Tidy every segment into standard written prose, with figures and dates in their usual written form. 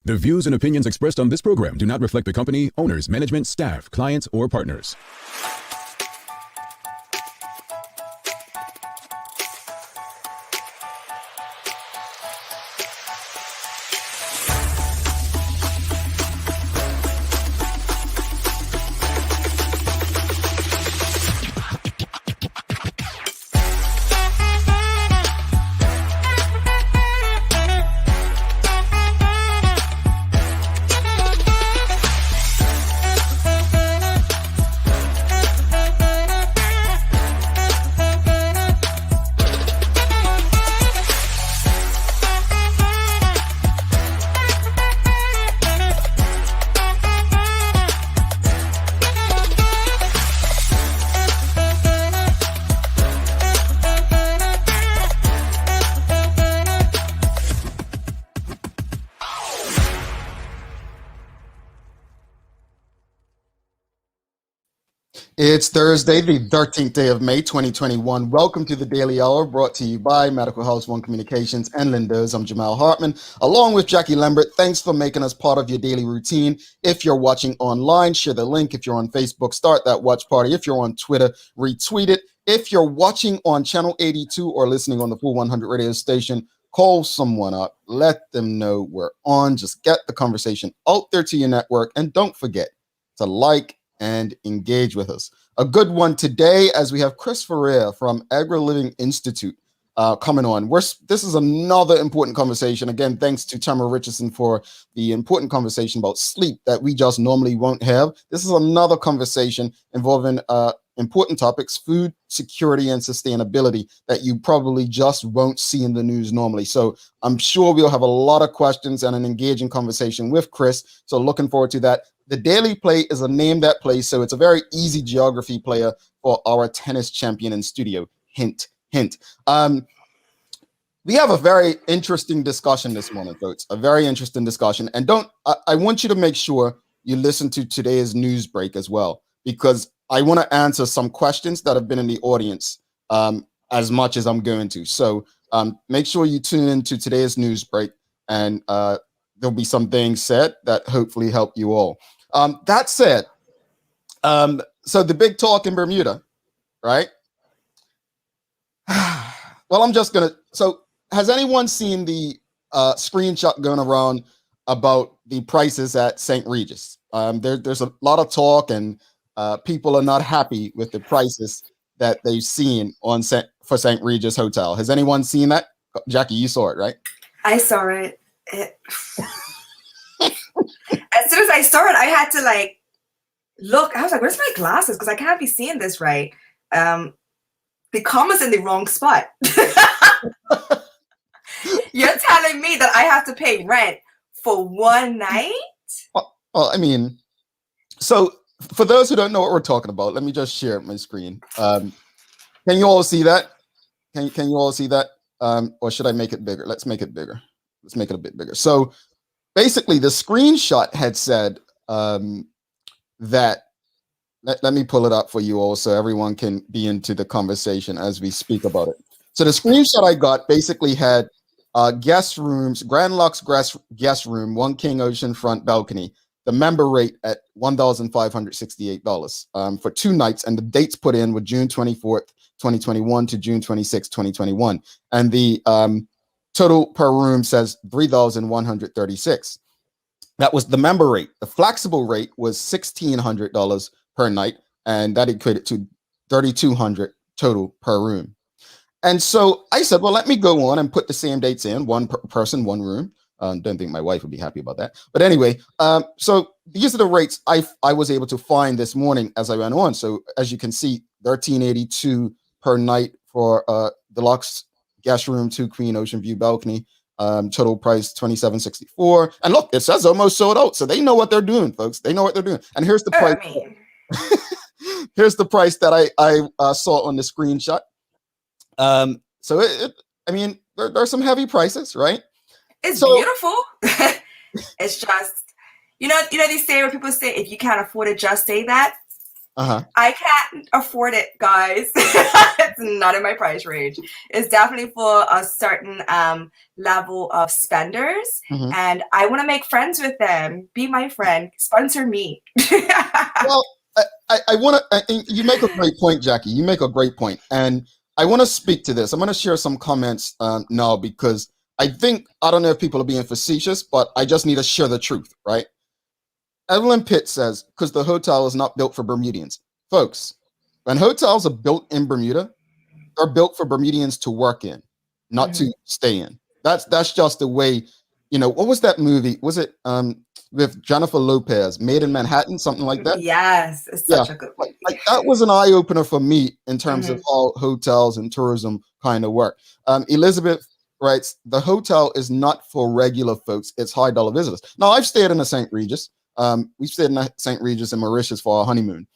The views and opinions expressed on this program do not reflect the company, owners, management, staff, clients, or partners. It's Thursday, the 13th day of May, 2021. Welcome to the Daily Hour, brought to you by Medical House One Communications and Lindos. I'm Jamal Hartman, along with Jackie Lambert. Thanks for making us part of your daily routine. If you're watching online, share the link. If you're on Facebook, start that watch party. If you're on Twitter, retweet it. If you're watching on Channel 82 or listening on the Full 100 radio station, call someone up. Let them know we're on. Just get the conversation out there to your network. And don't forget to like and engage with us. A good one today, as we have Chris Faria from Agra Living Institute coming on. This is another important conversation. Again, thanks to Tamara Richardson for the important conversation about sleep that we just normally won't have. This is another conversation involving important topics, food security and sustainability, that you probably just won't see in the news normally. So I'm sure we'll have a lot of questions and an engaging conversation with Chris. So looking forward to that. The Daily Play is a name that plays, so it's a very easy geography player for our tennis champion in studio. Hint, hint. We have a very interesting discussion this morning, folks. A very interesting discussion. And I want you to make sure you listen to today's news break as well, because I want to answer some questions that have been in the audience as much as I'm going to. So make sure you tune into today's news break, and there'll be some things said that hopefully help you all. That said, so the big talk in Bermuda, right? Well, I'm just going to, so has anyone seen the screenshot going around about the prices at St. Regis? There's a lot of talk, and people are not happy with the prices that they've seen for St. Regis Hotel. Has anyone seen that? Jackie, you saw it, right? I saw it. As soon as I saw it, I had to look. I was like, where's my glasses? Because I can't be seeing this right. The comma's in the wrong spot. You're telling me that I have to pay rent for one night? Well, I mean, so for those who don't know what we're talking about, let me just share my screen. Can you all see that? Can you all see that? Or should I make it bigger? Let's make it bigger. Let's make it a bit bigger. So basically, the screenshot had said that, let me pull it up for you all so everyone can be into the conversation as we speak about it. So the screenshot I got basically had guest rooms, Grand Lux guest room, one king oceanfront balcony, the member rate at $1,568 for 2 nights. And the dates put in were June 24th, 2021 to June 26th, 2021. And the total per room says $3,136. That was the member rate. The flexible rate was $1,600 per night, and that equated to $3,200 total per room. And so I said, well, let me go on and put the same dates in, one person, one room. Don't think my wife would be happy about that. But anyway, so these are the rates I was able to find this morning as I went on. So as you can see, $1,382 per night for deluxe guest room, 2 queen ocean view balcony. Total price $2,764. And look, it says almost sold out. So they know what they're doing, folks. They know what they're doing. And here's the price. Here's the price that I saw on the screenshot. So I mean, there are some heavy prices, right? It's beautiful. It's just, you know, they say when people say, if you can't afford it, just say that. Uh-huh. I can't afford it, guys. It's not in my price range. It's definitely for a certain level of spenders, Mm-hmm. and I want to make friends with them. Be my friend. Sponsor me. Well, I want to. You make a great point, Jackie. You make a great point, and I want to speak to this. I'm going to share some comments now because I don't know if people are being facetious, but I just need to share the truth, right? Evelyn Pitt says, because the hotel is not built for Bermudians. Folks, when hotels are built in Bermuda, they're built for Bermudians to work in, not to stay in. That's just the way, what was that movie? Was it with Jennifer Lopez, Made in Manhattan, something like that? Yes, it's Yeah. such a good Like, movie. that was an eye opener for me in terms of how hotels and tourism kind of work. Elizabeth writes, the hotel is not for regular folks, it's high dollar visitors. Now, I've stayed in the St. Regis. We stayed in the St. Regis in Mauritius for our honeymoon.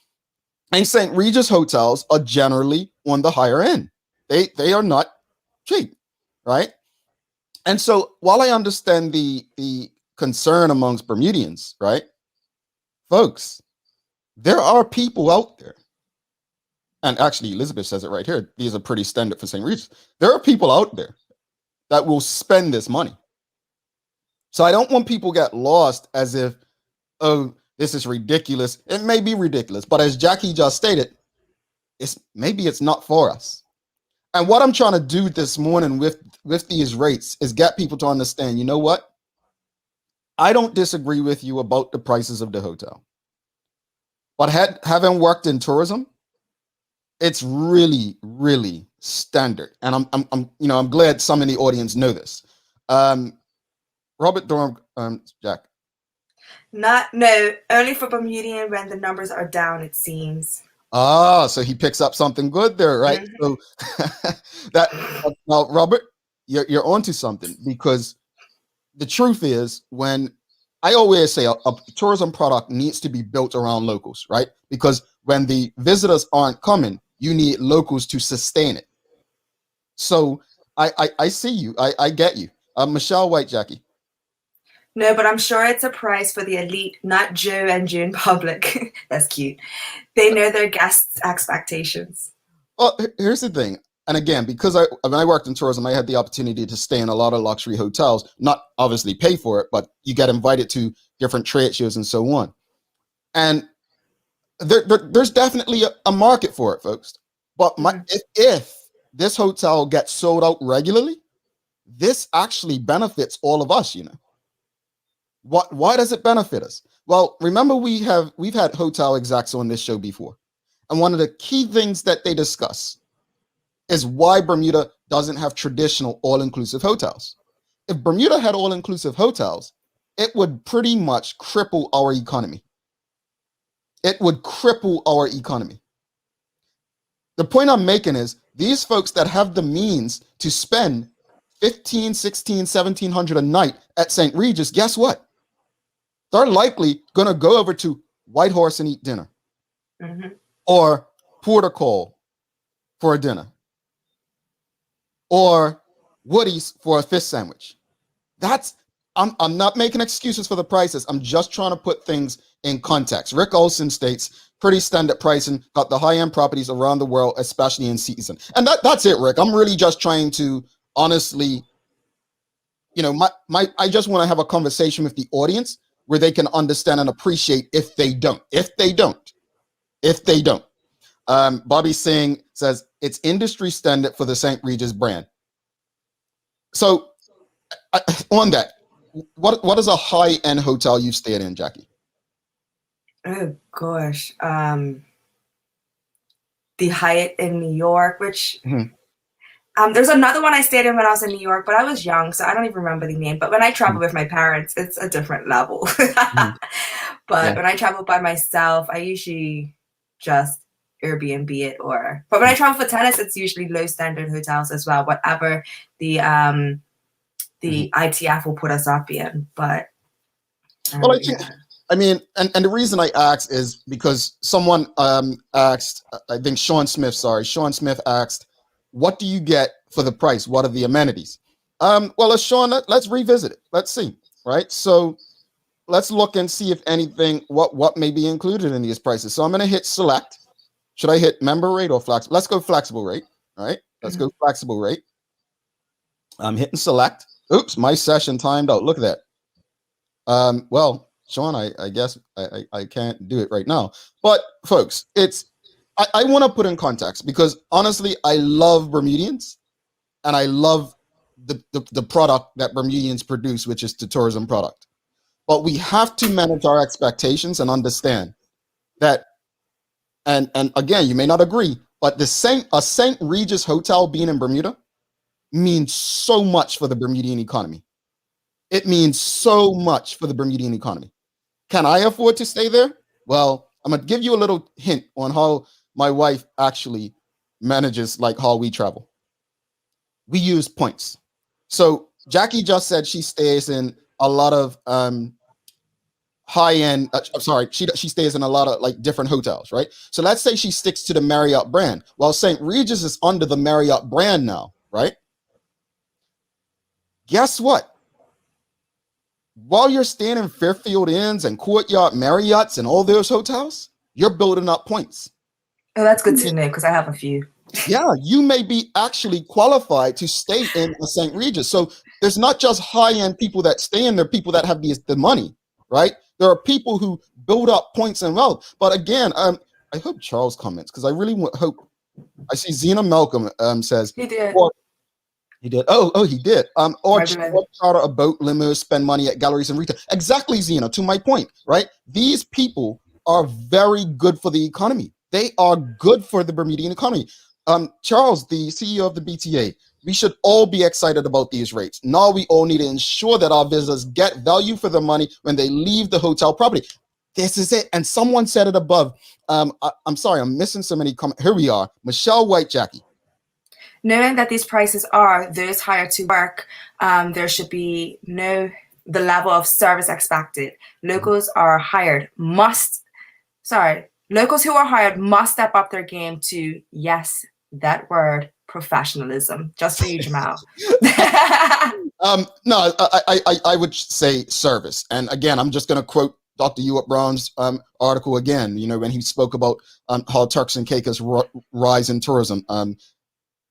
And St. Regis hotels are generally on the higher end. They are not cheap, right? And so while I understand the concern amongst Bermudians, right, folks, there are people out there, and actually Elizabeth says it right here. These are pretty standard for St. Regis. There are people out there that will spend this money. So I don't want people to get lost as if, oh, this is ridiculous. It may be ridiculous, but as Jackie just stated, maybe it's not for us. And what I'm trying to do this morning with these rates is get people to understand, you know what? I don't disagree with you about the prices of the hotel. But having worked in tourism, it's really, really standard. And I'm glad some in the audience know this. Robert Durham, Jack. No, only for Bermudian when the numbers are down, it seems. Ah, so he picks up something good there, right? So now, Robert, you're onto something, because the truth is, when I always say a tourism product needs to be built around locals, right? Because when the visitors aren't coming, you need locals to sustain it. So I see you, I get you. Michelle White, Jackie. No, but I'm sure it's a price for the elite, not Joe and June public. That's cute. They know their guests' expectations. Well, here's the thing. And again, because when I worked in tourism, I had the opportunity to stay in a lot of luxury hotels, not obviously pay for it, but you get invited to different trade shows and so on. And there's definitely a market for it, folks. But if this hotel gets sold out regularly, this actually benefits all of us, Why does it benefit us? Well, remember, we've had hotel execs on this show before. And one of the key things that they discuss is why Bermuda doesn't have traditional all-inclusive hotels. If Bermuda had all-inclusive hotels, it would pretty much cripple our economy. It would cripple our economy. The point I'm making is, these folks that have the means to spend $1,500, $1,600, $1,700 a night at St. Regis, guess what? They're likely going to go over to White Horse and eat dinner, or Port of Call for a dinner, or Woody's for a fish sandwich. I'm not making excuses for the prices. I'm just trying to put things in context. Rick Olson states, pretty standard pricing, got the high-end properties around the world, especially in season. And that's it, Rick. I'm really just trying to honestly, I just want to have a conversation with the audience where they can understand and appreciate if they don't. Bobby Singh says it's industry standard for the St. Regis brand. So on that, what is a high-end hotel you've stayed in, Jackie? Oh gosh, the Hyatt in New York, which there's another one I stayed in when I was in New York, but I was young, so I don't even remember the name. But when I travel with my parents, it's a different level. But when I travel by myself, I usually just Airbnb it, but when I travel for tennis, it's usually low standard hotels as well, whatever the ITF will put us up in. But well, I mean, and the reason I asked is because someone asked, I think Sean Smith asked, what do you get for the price? What are the amenities? Well, Sean, let's revisit it. Let's see, right? So let's look and see if anything, what may be included in these prices. So I'm going to hit select, Should I hit member rate or flexible? Let's go flexible rate. All right. Let's go flexible rate. I'm hitting select. Oops, my session timed out. Look at that. Well, Sean, I guess I can't do it right now. But folks, I want to put in context because honestly, I love Bermudians and I love the product that Bermudians produce, which is the tourism product. But we have to manage our expectations and understand that, and again, you may not agree, but a St. Regis hotel being in Bermuda means so much for the Bermudian economy. It means so much for the Bermudian economy. Can I afford to stay there? Well, I'm gonna give you a little hint on how my wife actually manages like how we travel. We use points. So Jackie just said she stays in a lot of high-end, she stays in a lot of like different hotels, right? So let's say she sticks to the Marriott brand. Well, St. Regis is under the Marriott brand now, right? Guess what? While you're staying in Fairfield Inns and Courtyard Marriotts and all those hotels, you're building up points. Oh, that's good to know because I have a few. Yeah, you may be actually qualified to stay in a St. Regis. So there's not just high-end people that stay in there, people that have the money, right? There are people who build up points and wealth. But again, I hope Charles comments because I really hope. I see Zena Malcolm says He did. He did. Oh, he did. Or charter a boat, limo, spend money at galleries and retail. Exactly, Zena. To my point, right? These people are very good for the economy. They are good for the Bermudian economy. Charles, the CEO of the BTA, we should all be excited about these rates. Now we all need to ensure that our visitors get value for their money when they leave the hotel property. This is it. And someone said it above. I'm sorry, I'm missing so many comments. Here we are. Michelle White, Jackie. Knowing that these prices are those hired to work, there should be the level of service expected. Locals who are hired must step up their game to, yes, that word, professionalism. Just for you, Jamal. No, I would say service. And again, I'm just going to quote Dr. Ewart Brown's article again, when he spoke about how Turks and Caicos rise in tourism.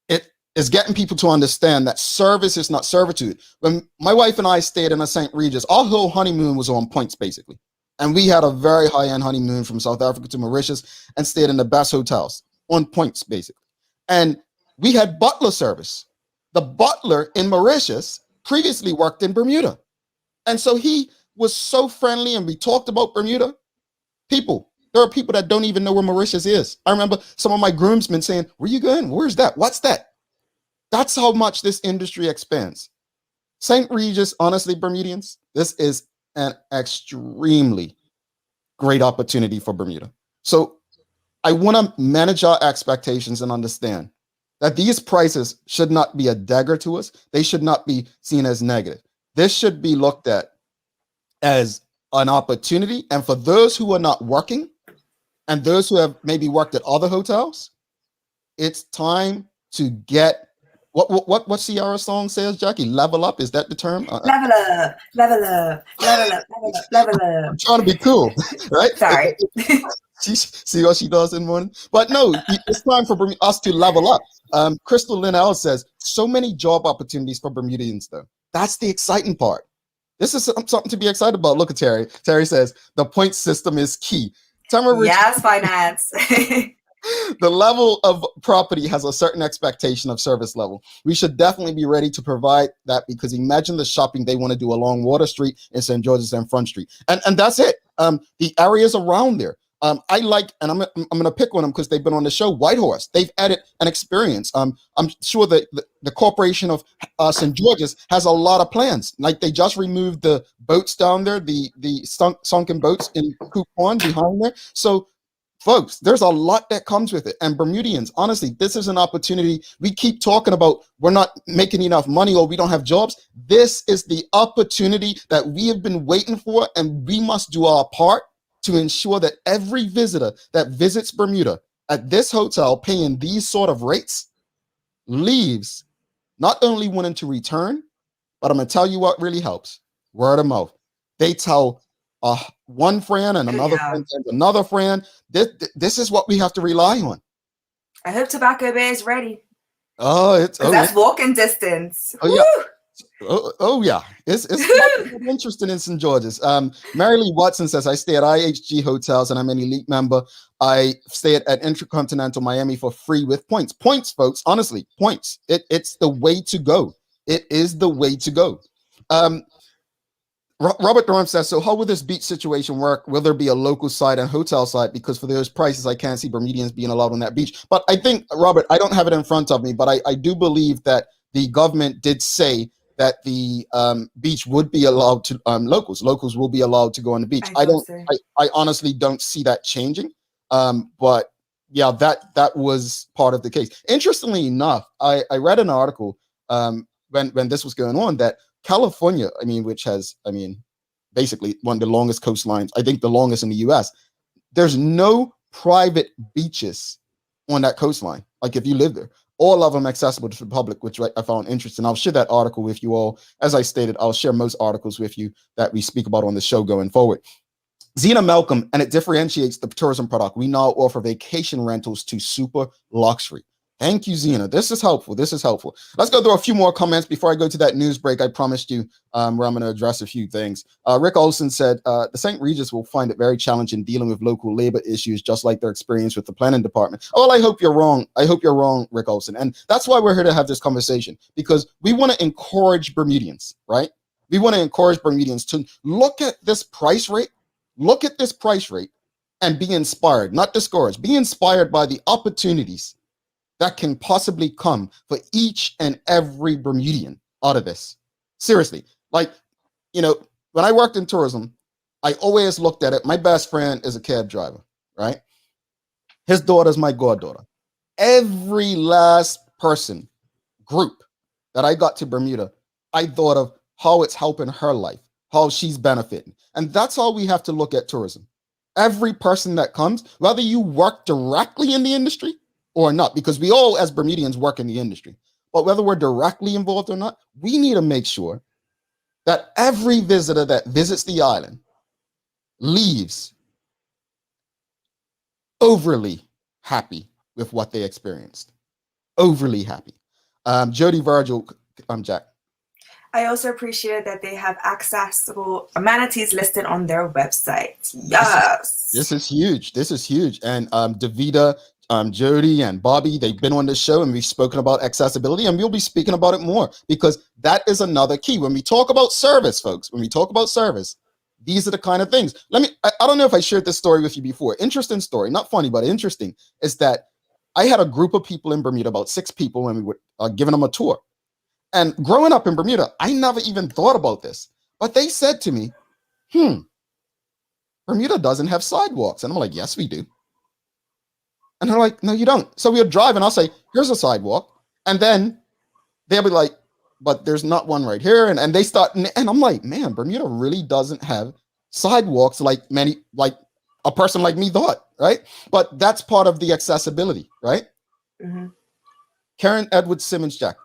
It is getting people to understand that service is not servitude. When my wife and I stayed in a St. Regis, our whole honeymoon was on points, basically. And we had a very high-end honeymoon from South Africa to Mauritius and stayed in the best hotels on points, basically. And we had butler service. The butler in Mauritius previously worked in Bermuda. And so he was so friendly, and we talked about Bermuda. There are people that don't even know where Mauritius is. I remember some of my groomsmen saying, "Where you going? Where's that? What's that?" That's how much this industry expands. St. Regis, honestly, Bermudians, this is an extremely great opportunity for Bermuda. So I want to manage our expectations and understand that these prices should not be a dagger to us. They should not be seen as negative. This should be looked at as an opportunity. And for those who are not working and those who have maybe worked at other hotels, it's time to get what Ciara song says, Jackie? Level up, is that the term? Level up, level up, level up, level up, level up. I'm trying to be cool, right? Sorry. See what she does in the morning? But no, it's time for us to level up. Crystal Linnell says, so many job opportunities for Bermudians, though. That's the exciting part. This is something to be excited about. Look at Terry. Terry says, the point system is key. Yes, finance. The level of property has a certain expectation of service level. We should definitely be ready to provide that, because imagine the shopping they want to do along Water Street in St. George's and Front Street. And that's it. The areas around there. I like, and I'm going to pick on them because they've been on the show, Whitehorse. They've added an experience. I'm sure that the corporation of St. George's has a lot of plans. Like they just removed the boats down there, the sunken boats in Coop Pond behind there. So folks, there's a lot that comes with it. And Bermudians, honestly, this is an opportunity. We keep talking about we're not making enough money or we don't have jobs. This is the opportunity that we have been waiting for, and we must do our part to ensure that every visitor that visits Bermuda at this hotel paying these sort of rates leaves not only wanting to return, but I'm going to tell you what really helps. Word of mouth. They tell one friend and another friend sends another friend. This is what we have to rely on. I hope Tobacco Bay is ready. That's walking distance. Yeah. Yeah. It's interesting in St. George's. Mary Lee Watson says, I stay at IHG hotels and I'm an elite member. I stay at Intercontinental Miami for free with points. Points, folks. Honestly, points. It's the way to go. It is the way to go. Robert Durham says, so how will this beach situation work? Will there be a local side and hotel side? Because for those prices, I can't see Bermudians being allowed on that beach. But I think, Robert, I don't have it in front of me, but I do believe that the government did say that the beach would be allowed to locals. Locals will be allowed to go on the beach. I honestly don't see that changing. But yeah, that was part of the case. Interestingly enough, I read an article when this was going on that California, which has, basically one of the longest coastlines, I think the longest in the US, there's no private beaches on that coastline. Like if you live there, all of them accessible to the public, which I found interesting. I'll share that article with you all. As I stated, I'll share most articles with you that we speak about on the show going forward. Zena Malcolm, and it differentiates the tourism product. We now offer vacation rentals to super luxury. Thank you, Zena. This is helpful. Let's go through a few more comments before I go to that news break I promised you, where I'm going to address a few things. Rick Olson said, the St. Regis will find it very challenging dealing with local labor issues, just like their experience with the planning department. Oh, well, I hope you're wrong. Rick Olson. And that's why we're here to have this conversation, because we want to encourage Bermudians, right? We want to encourage Bermudians to look at this price rate, and be inspired, not discouraged. Be inspired by the opportunities that can possibly come for each and every Bermudian out of this. Seriously, when I worked in tourism, I always looked at it. My best friend is a cab driver, right? His daughter's my goddaughter. Every last group that I got to Bermuda, I thought of how it's helping her life, how she's benefiting. And that's how we have to look at tourism. Every person that comes, whether you work directly in the industry or not, because we all as Bermudians work in the industry, but whether we're directly involved or not, we need to make sure that every visitor that visits the island leaves overly happy with what they experienced. Overly happy. Jody Virgil, Jack. I also appreciate that they have accessible amenities listed on their website. Yes. This is huge. And Davida, Jody and Bobby, they've been on this show and we've spoken about accessibility, and we'll be speaking about it more, because that is another key. When we talk about service, folks, these are the kind of things. I don't know if I shared this story with you before. Interesting story, not funny, but interesting, is that I had a group of people in Bermuda, about 6 people, and we were giving them a tour. And growing up in Bermuda, I never even thought about this, but they said to me, Bermuda doesn't have sidewalks. And I'm like, yes, we do. And they're like, no, you don't. So we'll drive and I'll say, here's a sidewalk. And then they'll be like, but there's not one right here. And they start, and I'm like, man, Bermuda really doesn't have sidewalks like a person like me thought, right? But that's part of the accessibility, right? Mm-hmm. Karen Edwards Simmons, Jack.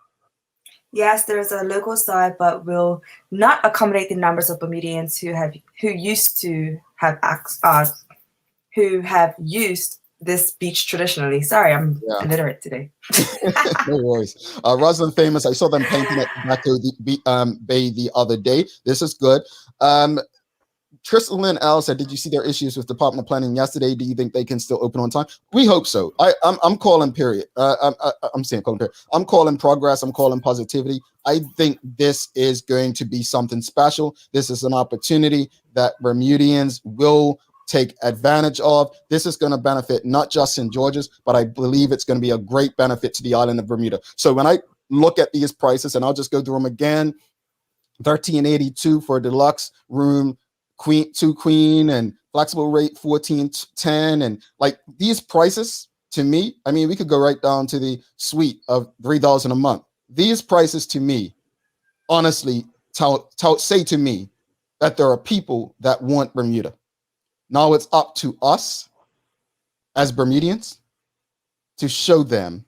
Yes, there's a local side, but will not accommodate the numbers of Bermudians who have used this beach traditionally. Sorry, I'm illiterate today. No worries. Rosalind Famous, I saw them painting at Tobacco Bay the other day. This is good. Tristan Lynn L said, did you see their issues with Department of Planning yesterday? Do you think they can still open on time? We hope so. I'm calling period. I'm calling progress. I'm calling positivity. I think this is going to be something special. This is an opportunity that Bermudians will take advantage of. This is going to benefit not just St. George's, but I believe it's going to be a great benefit to the island of Bermuda. So when I look at these prices, and I'll just go through them again, $13.82 for a deluxe room, queen, and flexible rate $14.10, and like these prices to me, we could go right down to the suite of $3,000 a month. These prices to me, honestly, say to me that there are people that want Bermuda. Now it's up to us as Bermudians to show them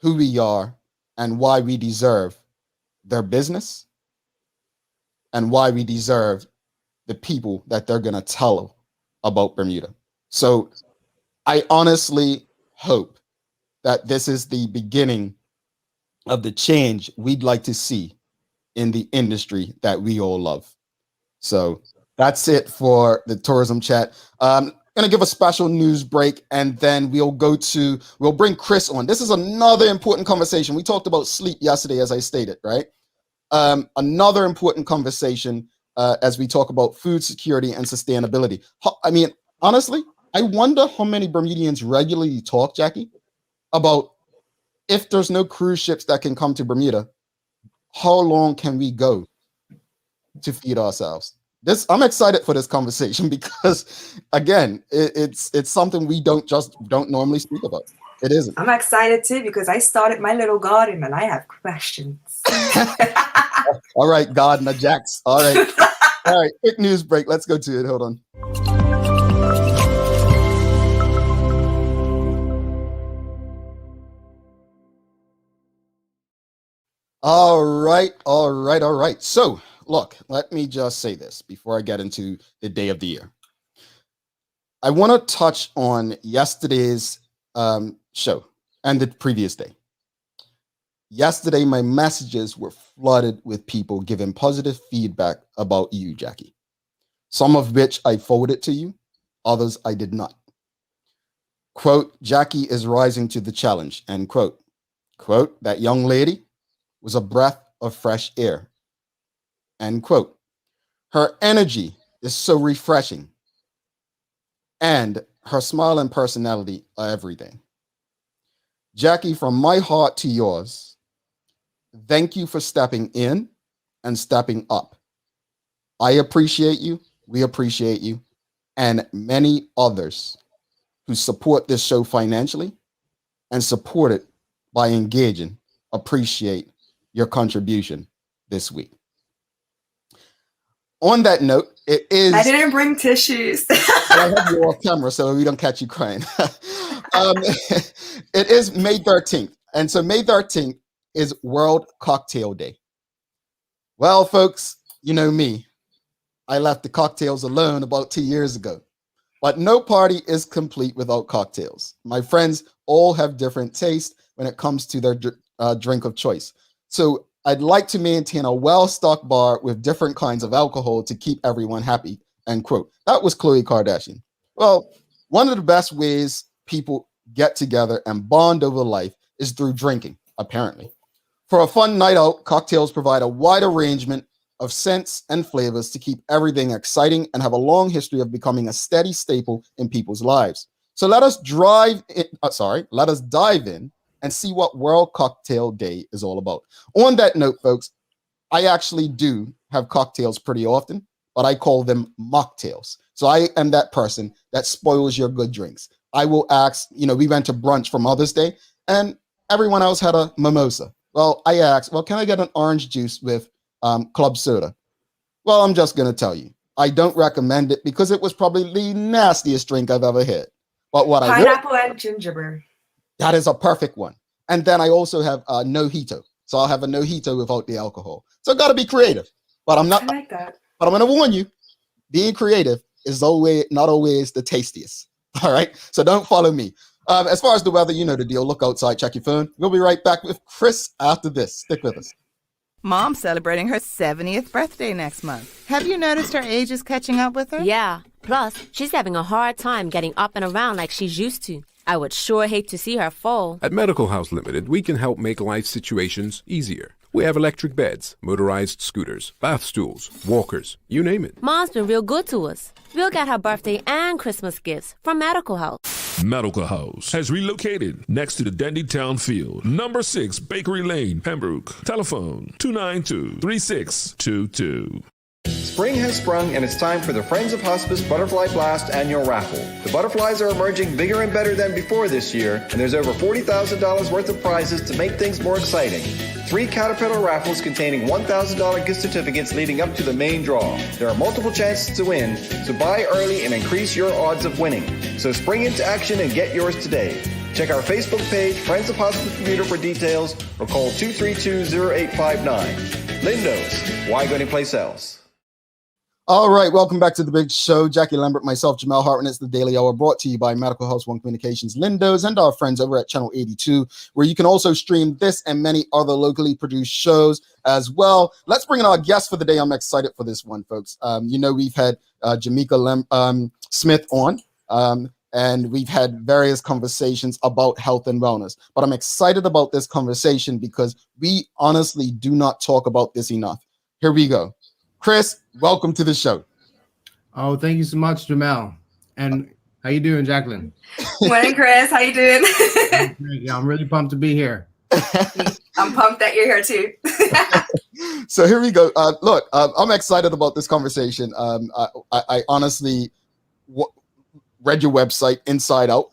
who we are and why we deserve their business and why we deserve the people that they're going to tell about Bermuda. So I honestly hope that this is the beginning of the change we'd like to see in the industry that we all love. So that's it for the tourism chat. Going to give a special news break, and then we'll bring Chris on. This is another important conversation. We talked about sleep yesterday, as I stated, right? Another important conversation as we talk about food security and sustainability. I mean, honestly, I wonder how many Bermudians regularly talk, Jackie, about if there's no cruise ships that can come to Bermuda, how long can we go to feed ourselves? I'm excited for this conversation because, again, it's something we don't normally speak about. It isn't. I'm excited too because I started my little garden and I have questions. All right, Gardener Jax. All right, quick news break. Let's go to it. Hold on. All right. So, look, let me just say this before I get into the day of the year. I want to touch on yesterday's show and the previous day. Yesterday, my messages were flooded with people giving positive feedback about you, Jackie. Some of which I forwarded to you, others I did not. Quote, Jackie is rising to the challenge, end quote. Quote, that young lady was a breath of fresh air, end quote. Her energy is so refreshing, and her smile and personality are everything. Jackie, from my heart to yours, thank you for stepping in and stepping up. I appreciate you, we appreciate you, and many others who support this show financially and support it by engaging appreciate your contribution this week. On that note, it is... I didn't bring tissues. I have you off camera so we don't catch you crying. It is May 13th. And so May 13th is World Cocktail Day. Well, folks, you know me. I left the cocktails alone about 2 years ago. But no party is complete without cocktails. My friends all have different tastes when it comes to their drink of choice. So I'd like to maintain a well-stocked bar with different kinds of alcohol to keep everyone happy, end quote. That was Khloe Kardashian. Well, one of the best ways people get together and bond over life is through drinking, apparently. For a fun night out, cocktails provide a wide arrangement of scents and flavors to keep everything exciting and have a long history of becoming a steady staple in people's lives. So let us dive in and see what World Cocktail Day is all about. On that note, folks, I actually do have cocktails pretty often, but I call them mocktails. So I am that person that spoils your good drinks. I will ask, we went to brunch for Mother's Day and everyone else had a mimosa. Well, I asked, can I get an orange juice with club soda? Well, I'm just going to tell you, I don't recommend it because it was probably the nastiest drink I've ever had. But what pineapple and ginger beer. That is a perfect one. And then I also have a nojito. So I'll have a nojito without the alcohol. So I've got to be creative. But I'm not. I like that. But I'm going to warn you, being creative is not always the tastiest. All right. So don't follow me. As far as the weather, you know the deal. Look outside, check your phone. We'll be right back with Chris after this. Stick with us. Mom's celebrating her 70th birthday next month. Have you noticed her age is catching up with her? Yeah. Plus, she's having a hard time getting up and around like she's used to. I would sure hate to see her fall. At Medical House Limited, we can help make life situations easier. We have electric beds, motorized scooters, bath stools, walkers, you name it. Mom's been real good to us. We'll get her birthday and Christmas gifts from Medical House. Medical House has relocated next to the Dendy Town Field. Number 6 Bakery Lane, Pembroke. Telephone 292-3622. Spring has sprung and it's time for the Friends of Hospice Butterfly Blast annual raffle. The butterflies are emerging bigger and better than before this year, and there's over $40,000 worth of prizes to make things more exciting. 3 Caterpillar raffles containing $1,000 gift certificates leading up to the main draw. There are multiple chances to win, so buy early and increase your odds of winning. So spring into action and get yours today. Check our Facebook page, Friends of Hospice Bermuda, for details, or call 232-0859. Lindos, why go anyplace else? All right, welcome back to the big show. Jackie Lambert, myself, Jamal Hartman. It's the Daily Hour brought to you by Medical House One Communications, Lindos, and our friends over at Channel 82, where you can also stream this and many other locally produced shows as well. Let's bring in our guest for the day. I'm excited for this one, folks. We've had Jamaica Smith on, and we've had various conversations about health and wellness. But I'm excited about this conversation because we honestly do not talk about this enough. Here we go. Chris, welcome to the show. Oh, thank you so much, Jamal. And how you doing, Jacqueline? Morning, Chris. How you doing? Yeah, I'm really pumped to be here. I'm pumped that you're here too. So here we go. I'm excited about this conversation. I honestly read your website inside out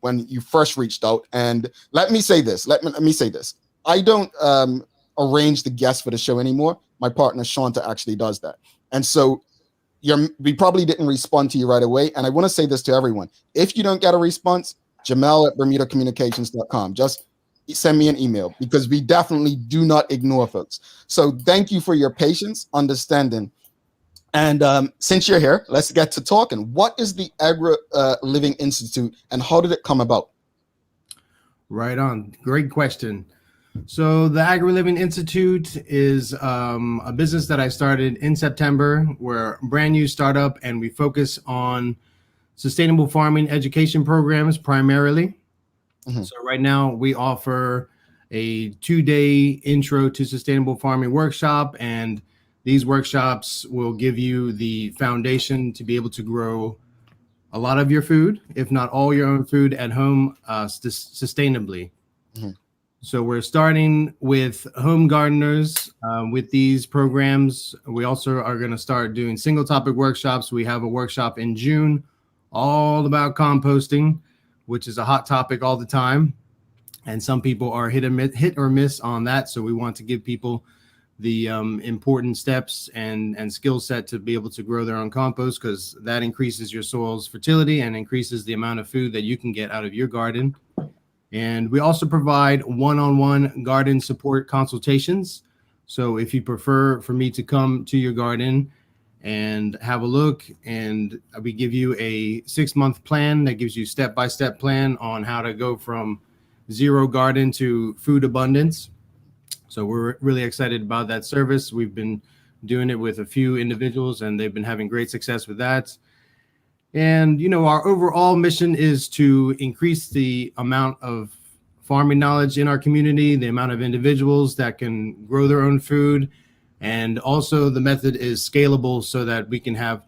when you first reached out. And let me say this. Let me say this. I don't arrange the guests for the show anymore. My partner Shanta actually does that. And so we probably didn't respond to you right away. And I want to say this to everyone. If you don't get a response, Jamal@BermudaCommunications.com. Just send me an email because we definitely do not ignore folks. So thank you for your patience, understanding. And since you're here, let's get to talking. What is the Agra Living Institute and how did it come about? Right on. Great question. So the Agra Living Institute is a business that I started in September. We're a brand new startup and we focus on sustainable farming education programs primarily. Mm-hmm. So right now we offer a 2-day intro to sustainable farming workshop, and these workshops will give you the foundation to be able to grow a lot of your food, if not all your own food at home sustainably. Mm-hmm. So we're starting with home gardeners with these programs. We also are going to start doing single topic workshops. We have a workshop in June all about composting, which is a hot topic all the time. And some people are hit or miss on that. So we want to give people the important steps and skill set to be able to grow their own compost, because that increases your soil's fertility and increases the amount of food that you can get out of your garden. And we also provide one-on-one garden support consultations. So if you prefer for me to come to your garden and have a look, and we give you a 6-month plan that gives you step-by-step plan on how to go from zero garden to food abundance. So we're really excited about that service. We've been doing it with a few individuals and they've been having great success with that. And, our overall mission is to increase the amount of farming knowledge in our community, the amount of individuals that can grow their own food. And also the method is scalable so that we can have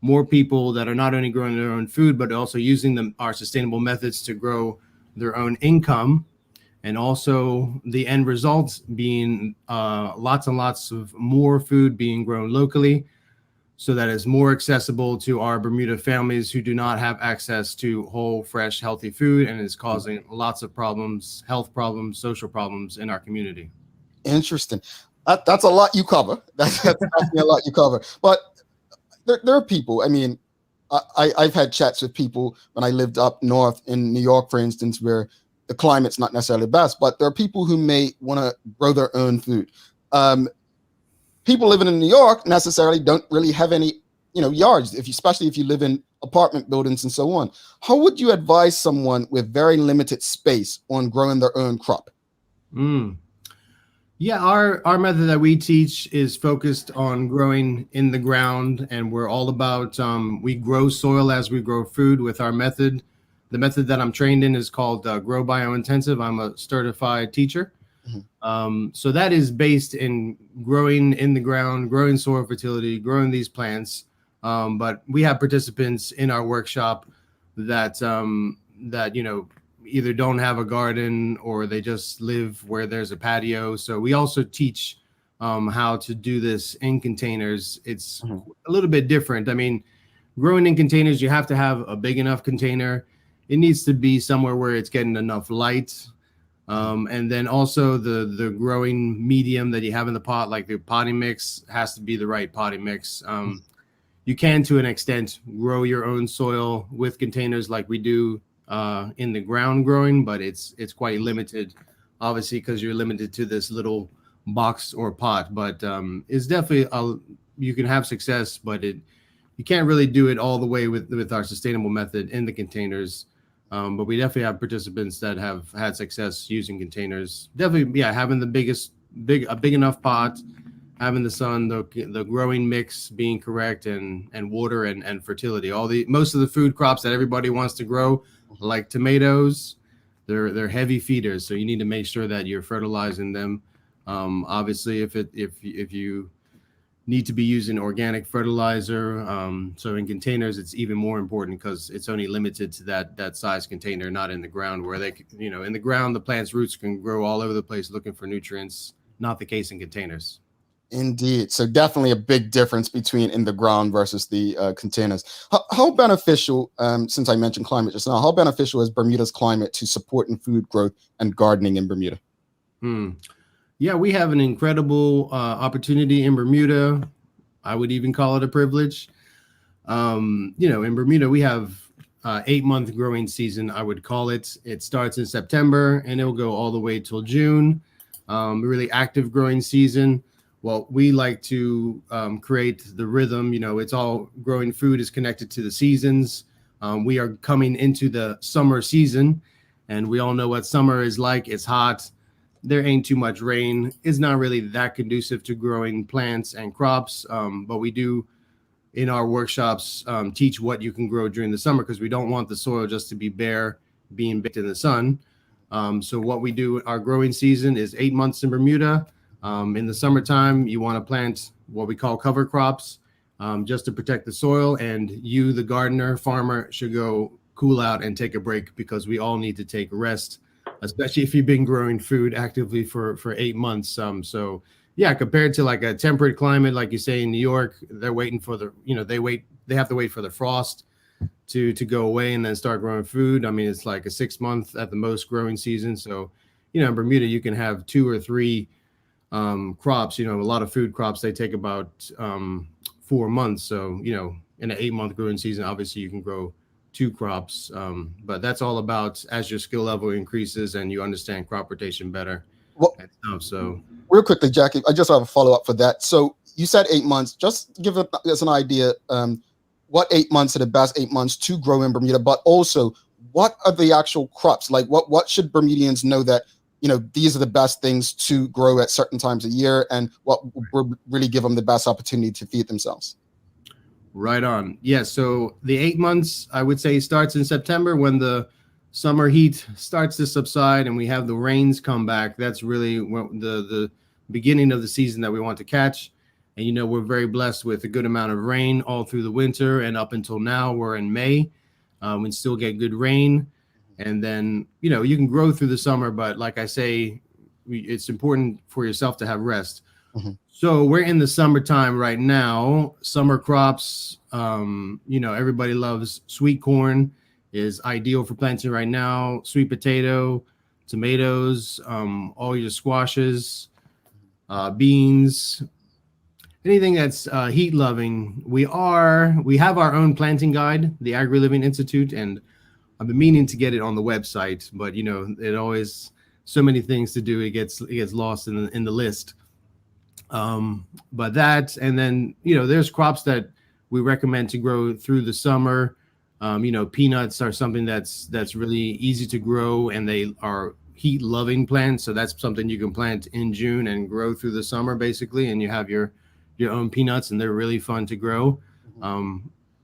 more people that are not only growing their own food, but also using our sustainable methods to grow their own income. And also the end result being lots and lots of more food being grown locally, so that is more accessible to our Bermuda families who do not have access to whole, fresh, healthy food, and is causing lots of problems, health problems, social problems in our community. Interesting. That's a lot you cover. That's definitely a lot you cover. But there are people, I've had chats with people when I lived up north in New York, for instance, where the climate's not necessarily best, but there are people who may want to grow their own food. People living in New York necessarily don't really have any, yards, especially if you live in apartment buildings and so on. How would you advise someone with very limited space on growing their own crop? Yeah, our method that we teach is focused on growing in the ground, and we're all about, we grow soil as we grow food with our method. The method that I'm trained in is called Grow Biointensive. I'm a certified teacher. Mm-hmm. So that is based in growing in the ground, growing soil fertility, growing these plants. But we have participants in our workshop that either don't have a garden or they just live where there's a patio. So we also teach how to do this in containers. It's a little bit different. Growing in containers, you have to have a big enough container. It needs to be somewhere where it's getting enough light. And then also the growing medium that you have in the pot, like the potting mix, has to be the right potting mix. You can, to an extent, grow your own soil with containers like we do in the ground growing, but it's quite limited, obviously, because you're limited to this little box or pot. But it's definitely you can have success, but you can't really do it all the way with our sustainable method in the containers. But we definitely have participants that have had success using containers. Definitely, yeah, having a big enough pot, having the sun, the growing mix being correct, and water and fertility. Most of the food crops that everybody wants to grow, like tomatoes, they're heavy feeders, so you need to make sure that you're fertilizing them. Obviously, if you need to be using organic fertilizer, so in containers it's even more important because it's only limited to that size container, not in the ground where in the ground the plant's roots can grow all over the place looking for nutrients. Not the case in containers. Indeed. So definitely a big difference between in the ground versus the containers. How beneficial, since I mentioned climate just now, how beneficial is Bermuda's climate to supporting food growth and gardening in Bermuda? Yeah, we have an incredible opportunity in Bermuda. I would even call it a privilege. In Bermuda, we have 8-month growing season, I would call it. It starts in September and it'll go all the way till June. Really active growing season. Well, we like to create the rhythm. It's all growing food is connected to the seasons. We are coming into the summer season, and we all know what summer is like. It's hot. There ain't too much rain. It's not really that conducive to growing plants and crops. But we do, in our workshops, teach what you can grow during the summer because we don't want the soil just to be bare, being baked in the sun. So what we do, our growing season is 8 months in Bermuda. In the summertime, you want to plant what we call cover crops, just to protect the soil. And you, the gardener, farmer, should go cool out and take a break because we all need to take a rest, especially if you've been growing food actively for 8 months. So yeah, compared to like a temperate climate, like you say in New York, they're waiting for they have to wait for the frost to go away and then start growing food. I mean, it's like a 6 month at the most growing season. So, in Bermuda, you can have 2 or 3 crops. A lot of food crops, they take about 4 months. So, in an 8-month growing season, obviously you can grow 2 crops. But that's all about as your skill level increases and you understand crop rotation better. Well, so real quickly, Jackie, I just have a follow up for that. So you said 8 months. Just give us an idea. What 8 months are the best 8 months to grow in Bermuda, but also what are the actual crops? Like what should Bermudians know that these are the best things to grow at certain times of year, and what will really give them the best opportunity to feed themselves? Right on. Yeah. So the 8 months, I would say, starts in September when the summer heat starts to subside and we have the rains come back. That's really the beginning of the season that we want to catch. And, we're very blessed with a good amount of rain all through the winter. And up until now, we're in May. We still get good rain. And then, you can grow through the summer, but like I say, it's important for yourself to have rest. Mm-hmm. So we're in the summertime right now. Summer crops, everybody loves sweet corn is ideal for planting right now. Sweet potato, tomatoes, all your squashes, beans, anything that's heat loving. We have our own planting guide, the Agra Living Institute, and I've been meaning to get it on the website, but it always so many things to do. It gets lost in the list. But that, and then there's crops that we recommend to grow through the summer. Peanuts are something that's really easy to grow, and they are heat loving plants. So that's something you can plant in June and grow through the summer, basically. And you have your own peanuts, and they're really fun to grow.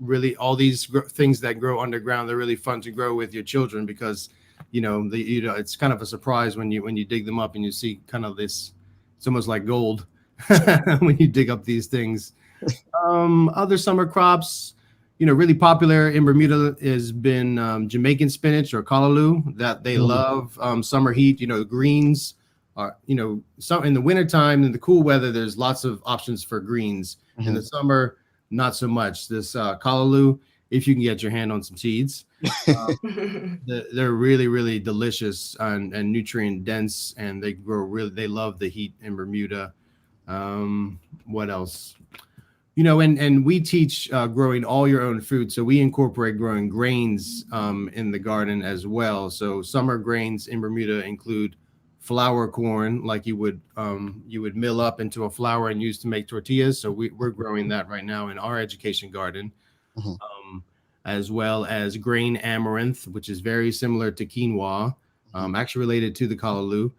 Really, all these things that grow underground, they're really fun to grow with your children because, it's kind of a surprise when you dig them up and you see kind of this. It's almost like gold when you dig up these things. Other summer crops, really popular in Bermuda has been Jamaican spinach or callaloo that they love. Summer heat, greens are, some in the wintertime, in the cool weather, there's lots of options for greens. In the summer, not so much. This callaloo, if you can get your hand on some seeds, they're really, really delicious and nutrient dense, and they love the heat in Bermuda. What else? And we teach growing all your own food. So we incorporate growing grains in the garden as well. So summer grains in Bermuda include flour corn like you would mill up into a flour and use to make tortillas. So we're growing that right now in our education garden, as well as grain amaranth, which is very similar to quinoa, actually related to the callaloo.